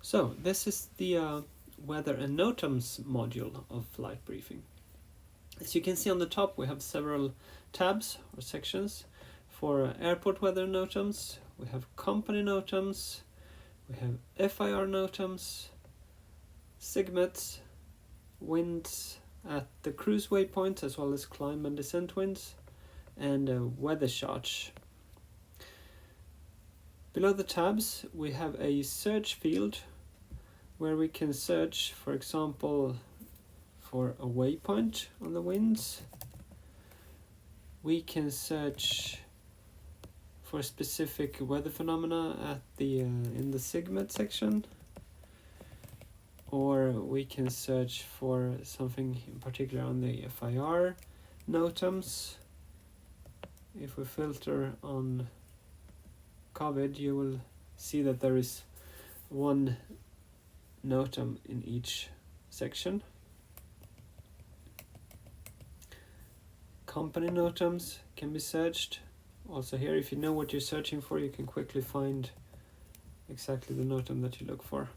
So this is the weather and NOTAMs module of FlightBriefing. As you can see on the top, we have several tabs or sections for airport weather NOTAMs. We have company NOTAMs, we have FIR NOTAMs, SIGMETs, winds at the cruise waypoints, as well as climb and descent winds, and weather charts. Below the tabs, we have a search field where we can search, for example, for a waypoint on the winds. We can search for specific weather phenomena at the in the SIGMET section, or we can search for something in particular on the FIR NOTAMs. If we filter on COVID, you will see that there is one NOTAM in each section. Company NOTAMs can be searched. Also here, if you know what you're searching for, you can quickly find exactly the NOTAM that you look for.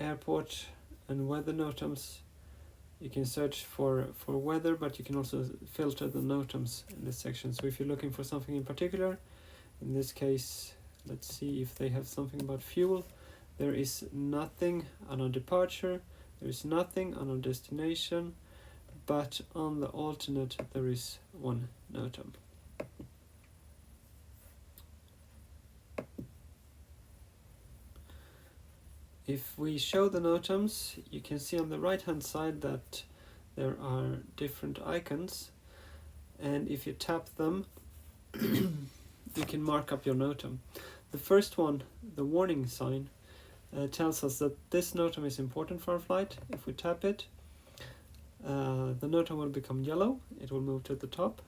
Airport and weather NOTAMs, you can search for weather, but you can also filter the NOTAMs in this section. So if you're looking for something in particular, in this case, let's see if they have something about fuel. There is nothing on our departure, there is nothing on our destination, but on the alternate there is one NOTAM. If we show the NOTAMs, you can see on the right hand side that there are different icons, and if you tap them you can mark up your NOTAM. The first one, the warning sign, tells us that this NOTAM is important for our flight. If we tap it, the NOTAM will become yellow, it will move to the top.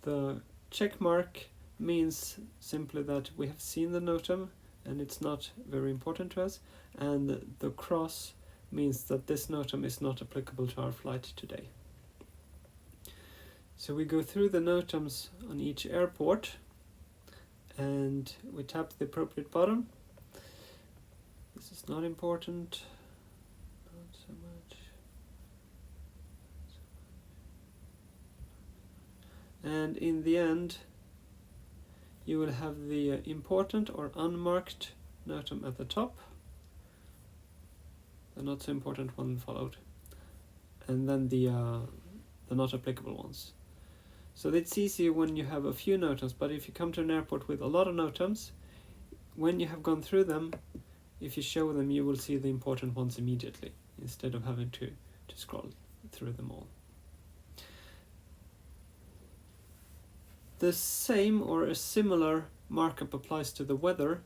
The check mark means simply that we have seen the NOTAM and it's not very important to us, and the cross means that this NOTAM is not applicable to our flight today. So we go through the NOTAMs on each airport and we tap the appropriate button. This is not important, not so much. And in the end, you will have the important or unmarked NOTAM at the top, the not so important one followed, and then the not applicable ones. So it's easy when you have a few NOTAMs, but if you come to an airport with a lot of NOTAMs, when you have gone through them, if you show them, you will see the important ones immediately, instead of having to scroll through them all. The same or a similar markup applies to the weather,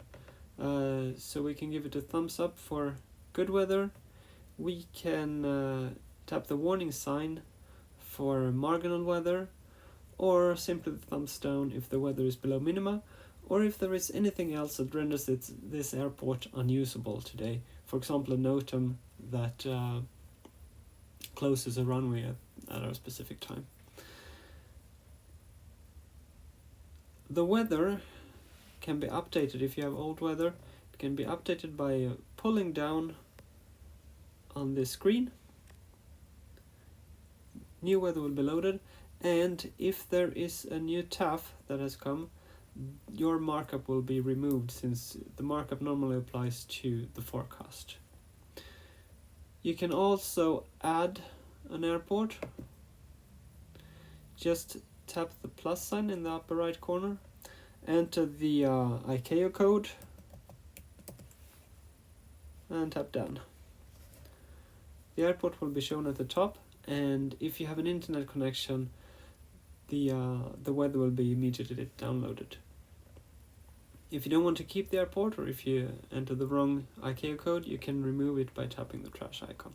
so we can give it a thumbs up for good weather. We can tap the warning sign for marginal weather, or simply the thumbs down if the weather is below minima, or if there is anything else that renders this airport unusable today. For example, a NOTAM that closes a runway at a specific time. The weather can be updated if you have old weather. It can be updated by pulling down on the screen. New weather will be loaded, and if there is a new TAF that has come, your markup will be removed, since the markup normally applies to the forecast. You can also add an airport. Just tap the plus sign in the upper right corner, enter the ICAO code, and tap done. The airport will be shown at the top, and if you have an internet connection, the weather will be immediately downloaded. If you don't want to keep the airport, or if you enter the wrong ICAO code, you can remove it by tapping the trash icon.